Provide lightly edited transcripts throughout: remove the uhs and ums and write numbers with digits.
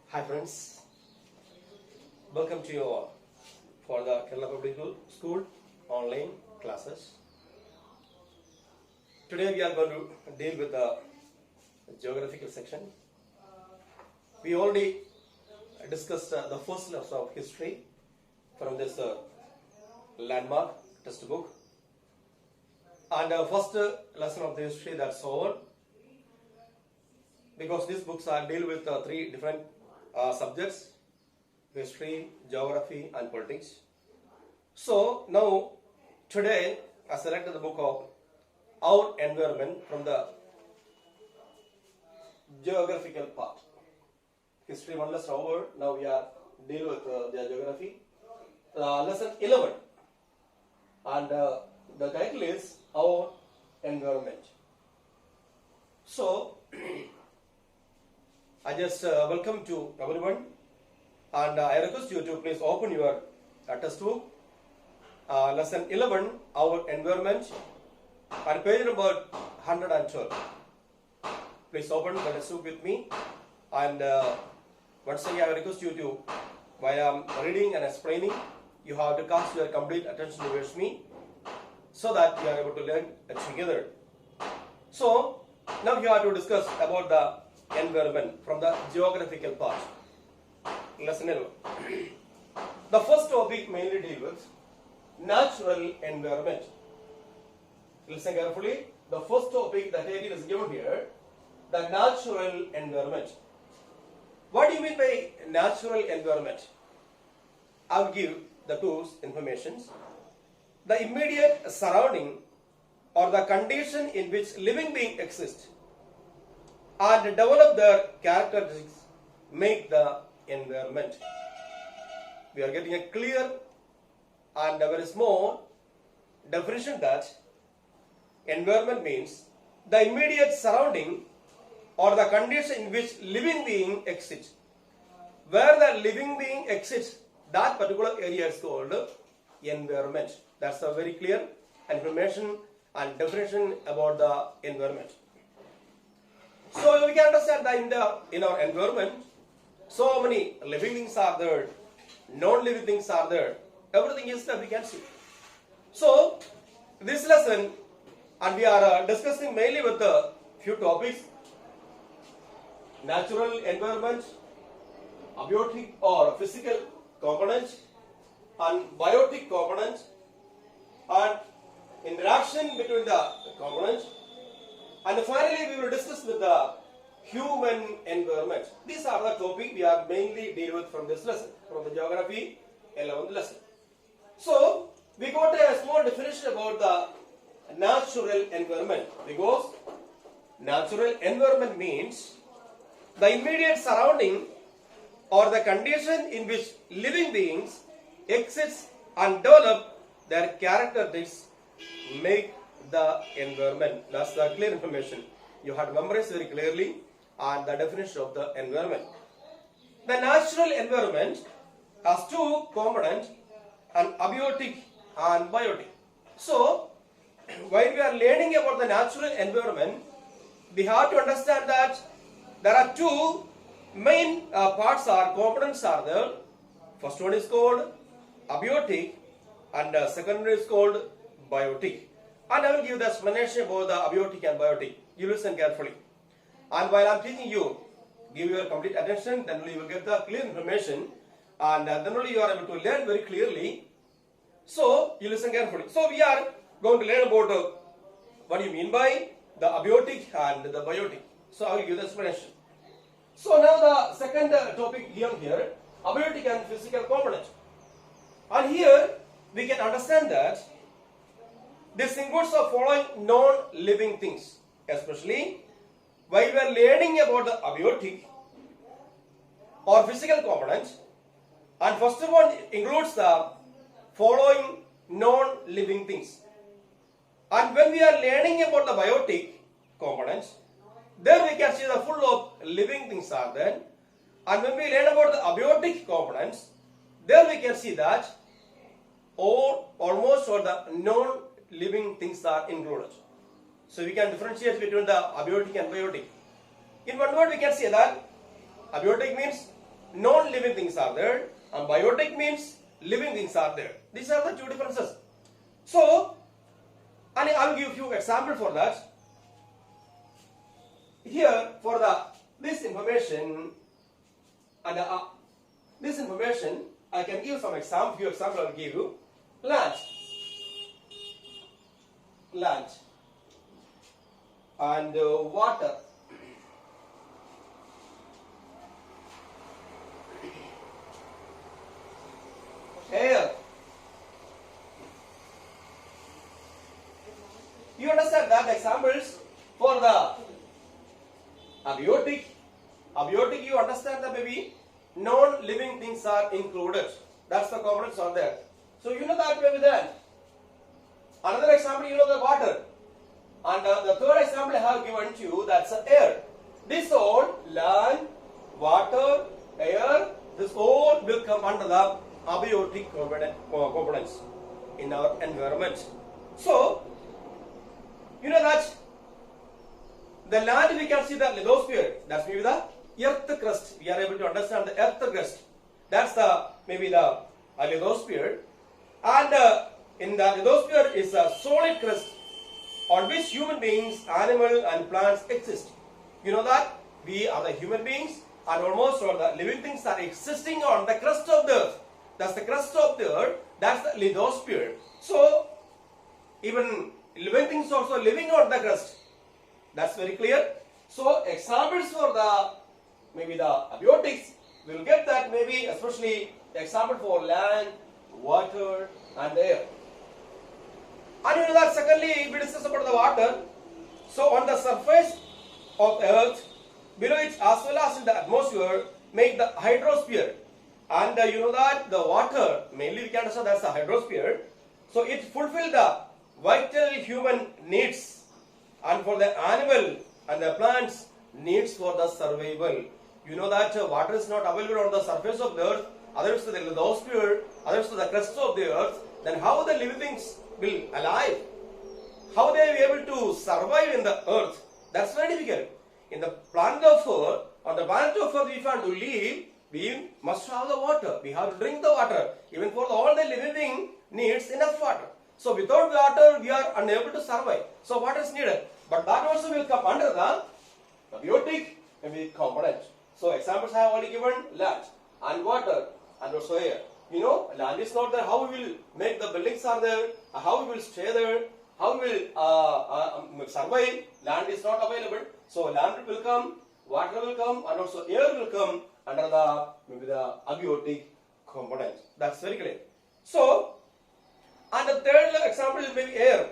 Hi friends, welcome to you all for the Kerala Public School online classes. Today we are going to deal with the geographical section. We already discussed the first lesson of history from this landmark textbook, and first lesson of the history that's over, because these books are deal with three different subjects: history, geography and politics. So now today I selected the book of Our Environment from the geographical part. History one lesson over, now we are deal with the geography. Lesson 11, and the title is Our Environment. So I just welcome to everyone, and I request you to please open your textbook, lesson 11, Our Environment, and page number 112. Please open the textbook with me, and once again I request you to, while I am reading and explaining, you have to cast your complete attention towards me, so that you are able to learn together. So now you have to discuss about the environment from the geographical part. Lesson 11. The first topic mainly deals with natural environment. Listen carefully. The first topic, the title is given here, the natural environment. What do you mean by natural environment? I will give the two informations. The immediate surrounding or the condition in which living beings exist and develop their characteristics make the environment. We are getting a clear and a very small definition that environment means the immediate surrounding or the condition in which living being exists. Where the living being exists, that particular area is called environment. That's a very clear information and definition about the environment. So we can understand that in our environment, so many living things are there, non-living things are there. Everything is that we can see. So this lesson, and we are discussing mainly with a few topics: natural environment, abiotic or physical components, and biotic components, and interaction between the components. And finally, we will discuss with the human environment. These are the topics we are mainly dealing with from this lesson, from the geography 11th lesson. So, we got a small definition about the natural environment, because natural environment means the immediate surrounding or the condition in which living beings exist and develop their characteristics make the environment. That's the clear information. You have to memorize very clearly and the definition of the environment. The natural environment has two components, an abiotic and biotic. So, while we are learning about the natural environment, we have to understand that there are two main parts or components are there. First one is called abiotic and second one is called biotic. And I will give the explanation about the abiotic and biotic. You listen carefully. And while I am teaching you, give your complete attention, then only you will get the clear information, and then only you are able to learn very clearly. So, you listen carefully. So, we are going to learn about what do you mean by the abiotic and the biotic. So, I will give the explanation. So, now the second topic given here, abiotic and physical component. And here, we can understand that this includes the following non-living things, especially while we are learning about the abiotic or physical components. And first one includes the following non-living things. And when we are learning about the biotic components, there we can see the full of living things are there. And when we learn about the abiotic components, there we can see that almost all the non-living things are included. So we can differentiate between the abiotic and biotic. In one word, we can say that Abiotic means non-living things are there, and biotic means living things are there. These are the two differences. So, and I will give you example for that. Here, for this information, and this information, I can give some example. Few example I will give you. Land, and water. Air. You understand that examples for the abiotic. Abiotic, you understand that maybe non-living things are included. That's the components are there. So you know that maybe that. Another example, you know the water. And the third example I have given to you, that's air. This all, land, water, air, this all will come under the abiotic components in our environment. So, you know that the land we can see the lithosphere, that's maybe the earth crust. We are able to understand the earth crust. That's the maybe the lithosphere. And in the lithosphere is a solid crust on which human beings, animal and plants exist. You know that we are the human beings and almost all the living things are existing on the crust of the earth. That's the crust of the earth. That's the lithosphere. So, even living things also living on the crust. That's very clear. So, examples for the maybe the abiotics, we will get that maybe especially example for land, water and air. And you know that secondly, we discuss about the water. So, on the surface of earth, below it as well as in the atmosphere, make the hydrosphere. And you know that the water, mainly we can understand that's the hydrosphere. So, it fulfills the vital human needs and for the animal and the plants needs for the survival. You know that water is not available on the surface of the earth, others to the lithosphere, others to the crust of the earth. Then how the living things will alive? How they will be able to survive in the earth? That's very difficult. In the planet of Earth, on the planet of Earth, if we want to live, we must have the water. We have to drink the water. Even for all the living thing needs enough water. So without water, we are unable to survive. So water is needed. But that also will come under the abiotic maybe component. So examples I have already given: land and water and also air. You know, land is not there. How we will make the buildings are there? How we will stay there? How we will survive? Land is not available. So land will come, water will come, and also air will come under the maybe the abiotic component. That's very clear. So, and the third example is maybe air.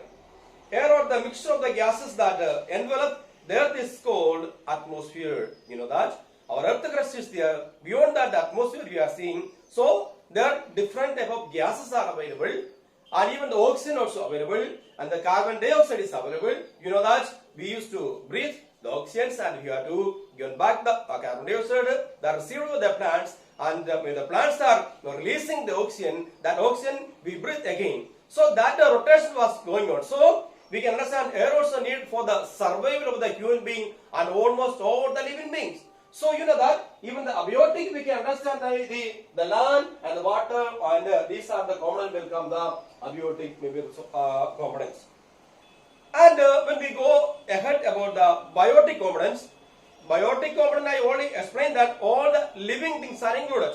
Air or the mixture of the gases that envelop the earth is called atmosphere. You know that our earth crust is there. Beyond that, the atmosphere we are seeing. So there are different type of gases are available, and even the oxygen also available, and the carbon dioxide is available. You know that we used to breathe the oxygens, and we have to give back the carbon dioxide that are received by the plants, and when the plants are releasing the oxygen, that oxygen we breathe again. So that the rotation was going on. So we can understand air also needed for the survival of the human being and almost all the living beings. So you know that even the abiotic we can understand the land and the water, and these are the components will come the abiotic maybe components. And when we go ahead about the biotic components I already explained that all the living things are included.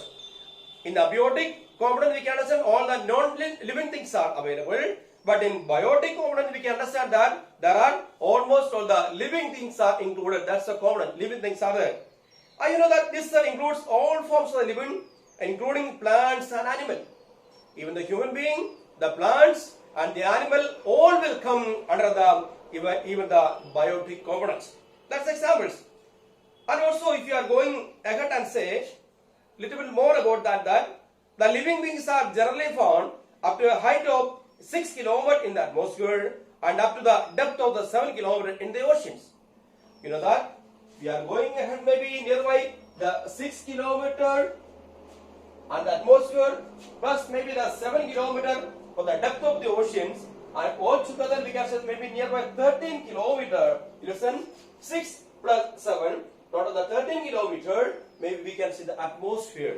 In the abiotic component we can understand all the non-living things are available, but in biotic component we can understand that there are almost all the living things are included. That's the component, living things are there. And you know that this includes all forms of the living, including plants and animal. Even the human being, the plants and the animal, all will come under the even the biotic components. That's examples. And also, if you are going ahead and say little bit more about that the living beings are generally found up to a height of 6 km in the atmosphere and up to the depth of the 7 km in the oceans. You know that we are going ahead maybe nearby the 6 km and the atmosphere plus maybe the 7 km for the depth of the oceans, and all together we can say maybe nearby 13 km. You listen, 6 plus 7 not on the 13 kilometer, maybe we can see the atmosphere.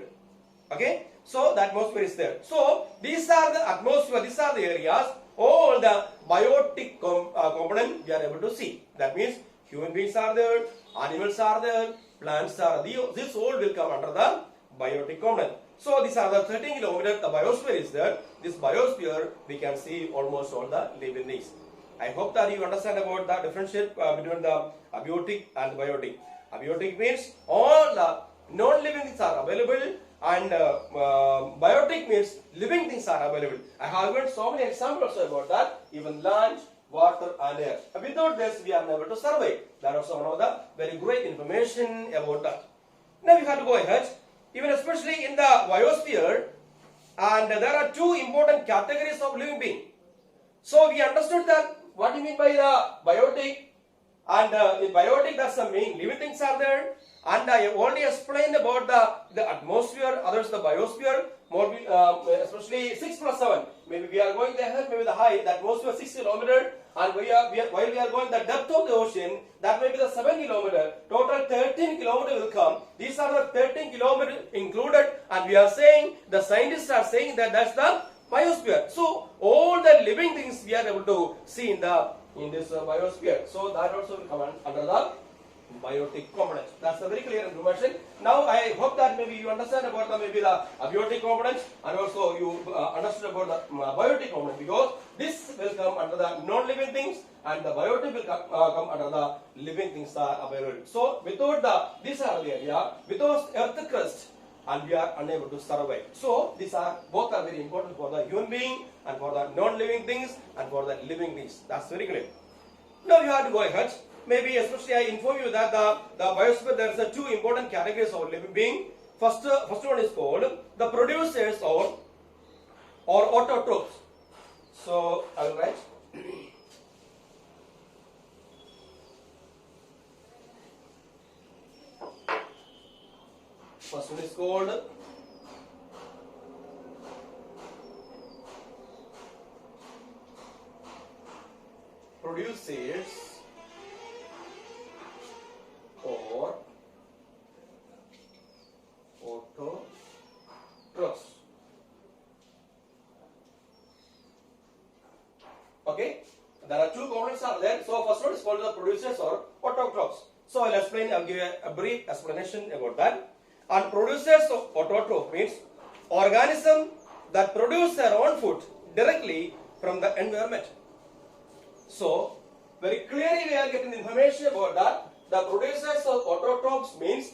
Okay, so the atmosphere is there. So these are the atmosphere, these are the areas, all the biotic component we are able to see. That means human beings are there, animals are there, plants are there. This all will come under the biotic component. So these are the 13 kilometers, the biosphere is there. This biosphere, we can see almost all the living things. I hope that you understand about the differentiate between the abiotic and biotic. Abiotic means all the non-living things are available, and biotic means living things are available. I have given so many examples about that, even land, water and air. Without this, we are unable to survive. That is also one of the very great information about that. Now we have to go ahead, even especially in the biosphere, and there are two important categories of living being. So we understood that what do you mean by the biotic, and in biotic that's the main living things are there, and I already explained about the atmosphere, others the biosphere, more especially 6 plus 7. Maybe we are going there, maybe the high, the atmosphere 6 kilometer, and while we are going the depth of the ocean, that may be the 7 kilometer. Total 13 kilometer will come. These are the 13 kilometer included, and we are saying, the scientists are saying that that's the biosphere. So all the living things we are able to see in this biosphere. So that also will come under the biotic components. That's a very clear information. Now I hope that maybe you understand about maybe the abiotic components, and also you understood about the biotic component, because this will come under the non-living things, and the biotic will come under the living things are available. So without these are the area, without earth crust, and we are unable to survive. So these are both are very important for the human being, and for the non-living things, and for the living things. That's very clear. Now you have to go ahead. Maybe especially I inform you that the biosphere, there are two important categories of living being. First one is called the producers or autotrophs. So I will write. First one is called producers or autotrophs. Okay, there are two components are there. So first one is called the producers or autotrophs. So I'll explain. I'll give a brief explanation about that. And producers of autotroph means organism that produce their own food directly from the environment. So very clearly we are getting information about that. The producers of autotrophs means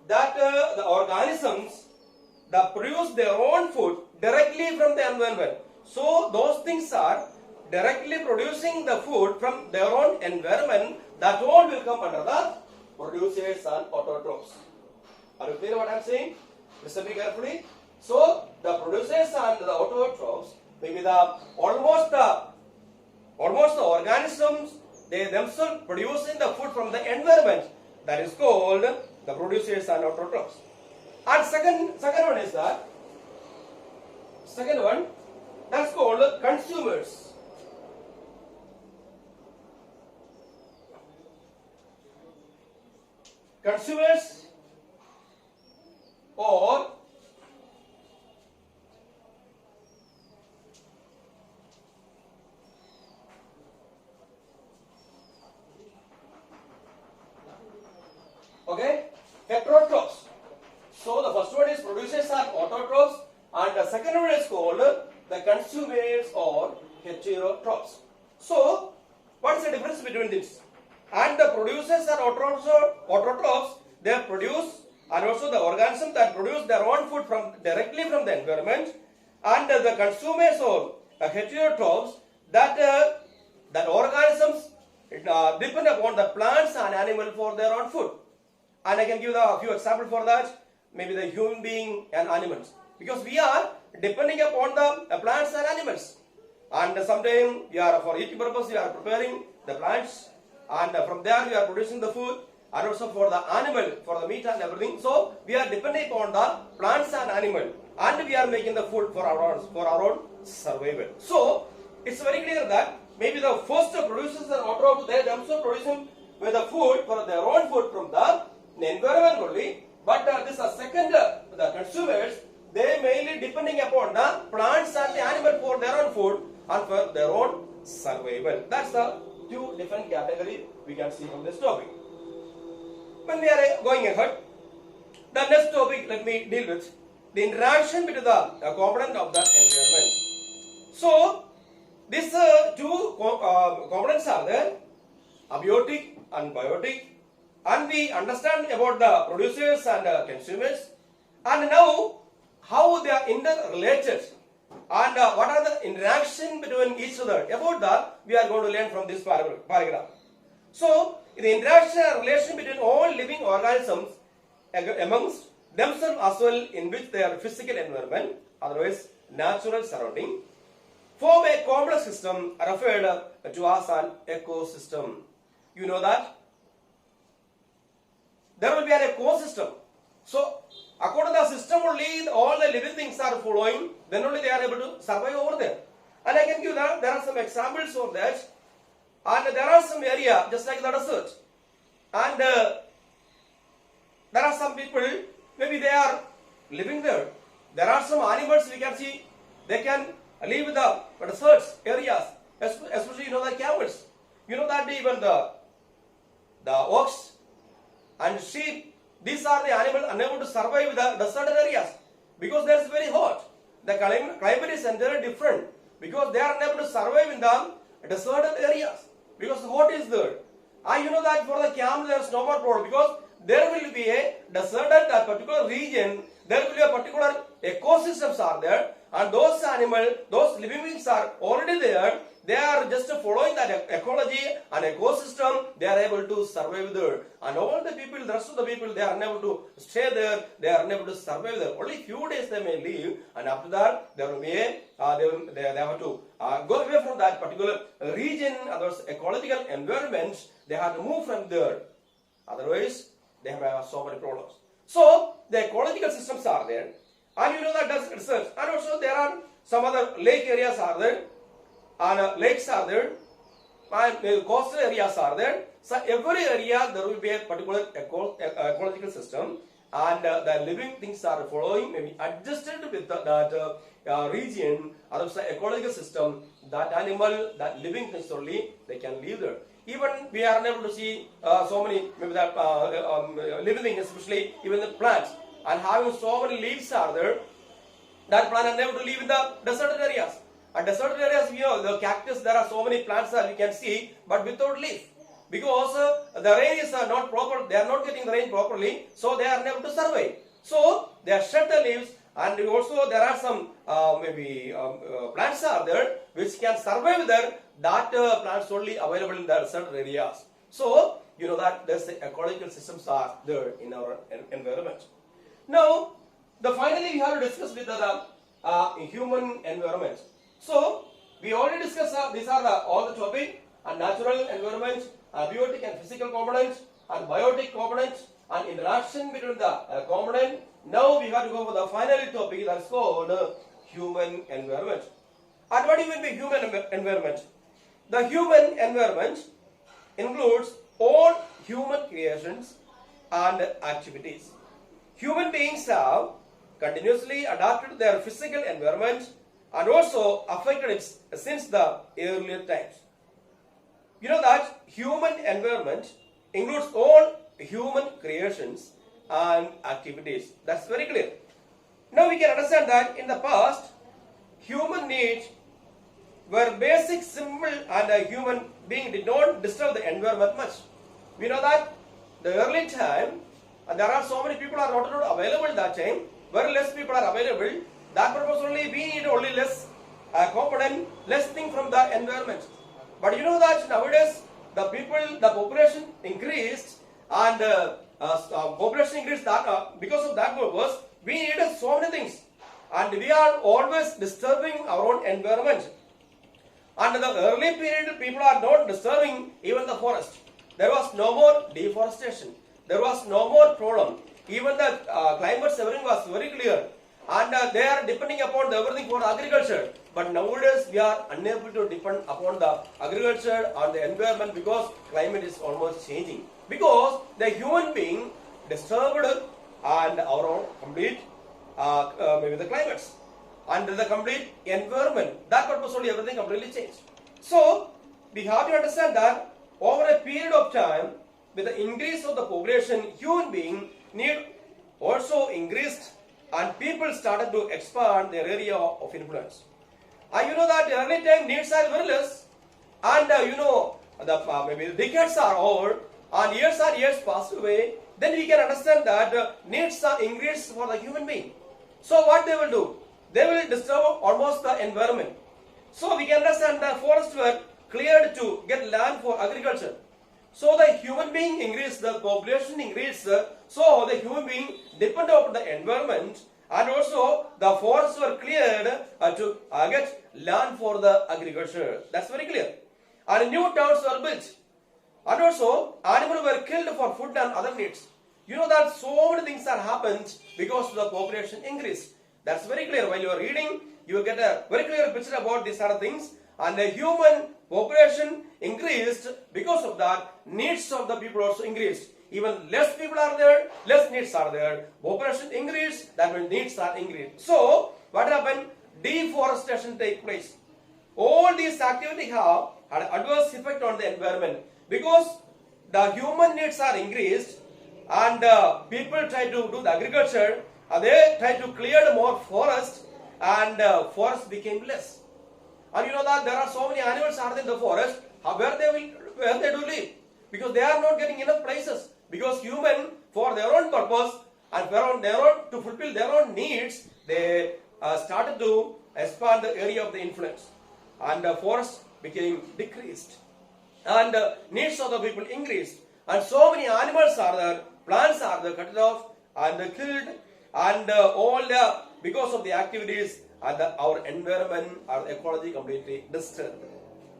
that the organisms that produce their own food directly from the environment. So those things are directly producing the food from their own environment. That all will come under the producers and autotrophs. Are you clear what I am saying? Listen to me carefully. So the producers and the autotrophs may be almost the organisms, they themselves producing the food from the environment. That is called the producers and autotrophs. And second one is that that's called consumers. Consumers or heterotrophs. So the first one is producers are autotrophs, and the second one is called the consumers or heterotrophs. So what is the difference between this? And the producers are autotrophs, they produce, and also the organisms that produce their own food directly from the environment, and the consumers or heterotrophs that organisms depend upon the plants and animals for their own food. And I can give a few examples for that. Maybe the human being and animals, because we are depending upon the plants and animals, and sometimes we are for eating purpose we are preparing the plants, and from there we are producing the food, and also for the animal, for the meat and everything. So we are depending upon the plants and animal, and we are making the food for our own survival. So it's very clear that maybe the first producers and autotrophs, they themselves producing with the food for their own food from the environment only, but this second, the consumers, they mainly depending upon the plants and the animal for their own food and for their own survival. That's the two different categories we can see from this topic. When we are going ahead, the next topic let me deal with the interaction between the component of the environment. So, these two components are there, abiotic and biotic, and we understand about the producers and consumers, and now how they are interrelated and what are the interaction between each other. About that, we are going to learn from this paragraph. So, the interaction and relation between all living organisms amongst themselves as well in which their physical environment, otherwise natural surrounding, form a complex system referred to as an ecosystem. You know that there will be an ecosystem. So, according to the system only, all the living things are following, then only they are able to survive over there. And I can give that, there are some examples of that. And there are some area, just like the desert. And there are some people, maybe they are living there. There are some animals we can see, they can live in the deserts areas, especially you know the camels. You know that even the ox and sheep, these are the animals unable to survive in the desert areas because there is very hot. The climate is entirely different because they are unable to survive in the deserted areas because hot is there. And you know that for the camel there is no more problem because there will be a deserted particular region, there will be a particular ecosystems are there, and those animals, those living beings are already there. They are just following that ecology and ecosystem. They are able to survive there, and all the people, the rest of the people, they are unable to stay there. They are unable to survive there. Only few days they may live, and after that there will be they have to go away from that particular region, otherwise ecological environment. They have to move from there. Otherwise, they have so many problems. So the ecological systems are there, and you know that does research, and also there are some other lake areas are there, and lakes are there, and coastal areas are there. So every area there will be a particular ecological system, and the living things are following, maybe adjusted with that region, otherwise the ecological system, that animal, that living things only, they can live there. Even we are unable to see so many, maybe that living things, especially even the plants, and having so many leaves are there, that plant are unable to live in the deserted areas. And deserted areas, you know, the cactus, there are so many plants that we can see, but without leaf. Because the rain is not proper, they are not getting the rain properly, so they are unable to survive. So, they are shed the leaves, and also there are some plants are there, which can survive there, that plants only available in the deserted areas. So, you know that there's the ecological systems are there in our environment. Now, finally we have to discuss with the human environment. So, we already discussed these are all the topic, and natural environment, abiotic and physical components, and biotic components, and interaction between the component. Now we have to go for the final topic, that is called human environment. And what do you mean by human environment? The human environment includes all human creations and activities. Human beings have continuously adapted their physical environment and also affected it since the earlier times. You know that human environment includes all human creations and activities. That's very clear. Now we can understand that in the past, human needs were basic, simple, and a human being did not disturb the environment much. We know that the early time, and there are so many people are not available that time, very less people are available. That purpose only we need only less component, less thing from the environment. But you know that nowadays the population increased, and population increased that because of that purpose we needed so many things, and we are always disturbing our own environment. And in the early period, people are not disturbing even the forest. There was no more deforestation. There was no more problem. Even the climate everything was very clear. And they are depending upon everything for agriculture. But nowadays we are unable to depend upon the agriculture and the environment because climate is almost changing. Because the human being disturbed and our own complete maybe the climates and the complete environment. That purpose only everything completely changed. So we have to understand that over a period of time, with the increase of the population, human being need also increased and people started to expand their area of influence. You know that early time needs are very less, and the maybe the decades are over and years passed away. Then we can understand that needs are increased for the human being. So what they will do? They will disturb almost the environment. So we can understand the forests were cleared to get land for agriculture. So the human being increased, the population increased, so the human being depend on the environment, and also the forests were cleared to get land for the agriculture. That's very clear. And new towns were built. And also animals were killed for food and other needs. You know that so many things have happened because the population increased. That's very clear. While you are reading, you will get a very clear picture about these other things. And the human population increased, because of that needs of the people also increased. Even less people are there, less needs are there. Population increased, that means needs are increased. So what happened? Deforestation take place. All these activities have had adverse effect on the environment, because the human needs are increased and people try to do the agriculture, they try to clear more forest, and forest became less. And you know that there are so many animals are in the forest, where they do live, because they are not getting enough places, because human for their own purpose and to fulfill their own needs, they started to expand the area of the influence, and the forest became decreased, and needs of the people increased, and so many animals are there, plants are there, cut off and killed, and all the because of the activities, and our environment, our ecology completely disturbed.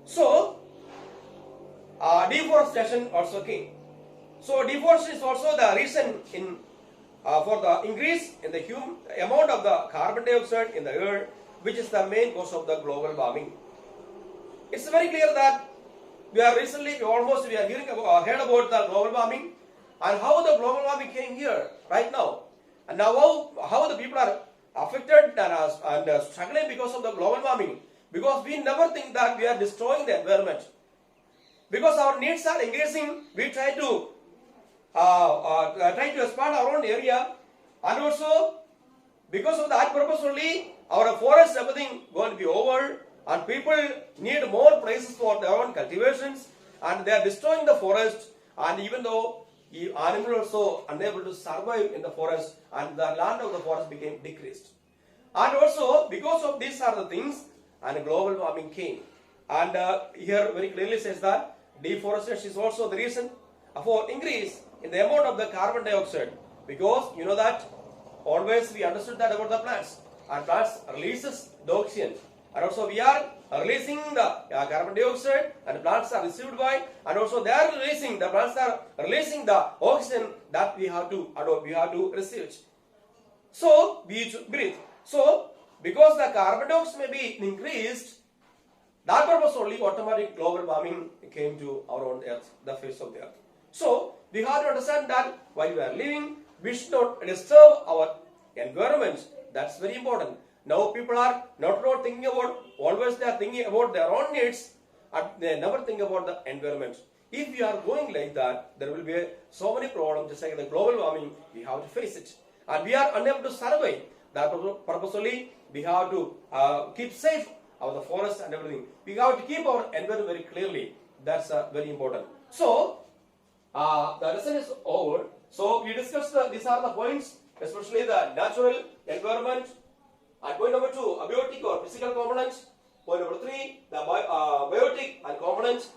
So deforestation also came. So deforestation is also the reason in for the increase in the amount of the carbon dioxide in the air, which is the main cause of the global warming. It's very clear that we are hearing about, heard about the global warming, and how the global warming came here right now, and now how the people are affected and struggling because of the global warming, because we never think that we are destroying the environment. Because our needs are increasing, we try to expand our own area, and also because of that purpose only, our forests everything going to be over, and people need more places for their own cultivations, and they are destroying the forest, and even though animals also unable to survive in the forest, and the land of the forest became decreased. And also because of these are the things, and global warming came. And here very clearly says that deforestation is also the reason for increase in the amount of the carbon dioxide, because you know that always we understood that about the plants, and plants releases the oxygen, and also we are releasing the carbon dioxide, and plants are received by, and also they are releasing, the plants are releasing the oxygen that we have to adopt, we have to receive. So we should breathe. So because the carbon dioxide may be increased, that purpose only automatic global warming came to our own earth, the face of the earth. So we have to understand that while we are living, we should not disturb our environment. That's very important. Now people are not thinking about, always they are thinking about their own needs, and they never think about the environment. If we are going like that, there will be so many problems, just like the global warming, we have to face it. And we are unable to survive. That purposely, we have to keep safe our forest and everything. We have to keep our environment very clearly. That's very important. So, the lesson is over. So, we discussed these are the points, especially the natural environment. And point number 2, abiotic or physical components. Point number 3, the biotic and components,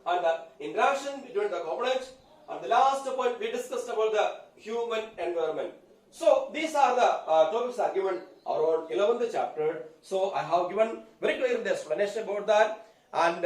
and the interaction between the components. And the last point we discussed about the human environment. So these are the topics are given around 11th chapter. So I have given very clear explanation about that, and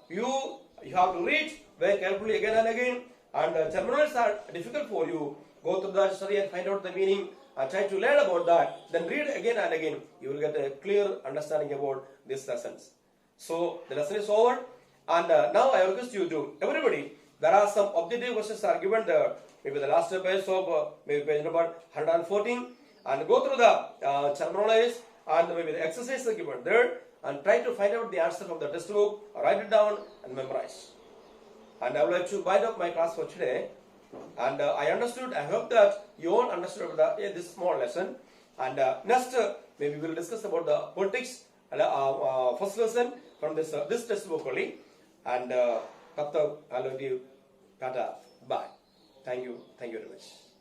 you have to read very carefully again and again. And terminologies are difficult for you. Go through the study and find out the meaning and try to learn about that. Then read again and again. You will get a clear understanding about these lessons. So the lesson is over, and now I request you to everybody. There are some objective questions are given there maybe the last page of maybe page number 114, and go through the terminologies and maybe the exercises given there, and try to find out the answer from the textbook, write it down and memorize. And I would like to wind up my class for today. And I hope that you all understood this small lesson. And next, maybe we will discuss about the politics, first lesson from this textbook only. And I love you. Tata. Bye. Thank you very much.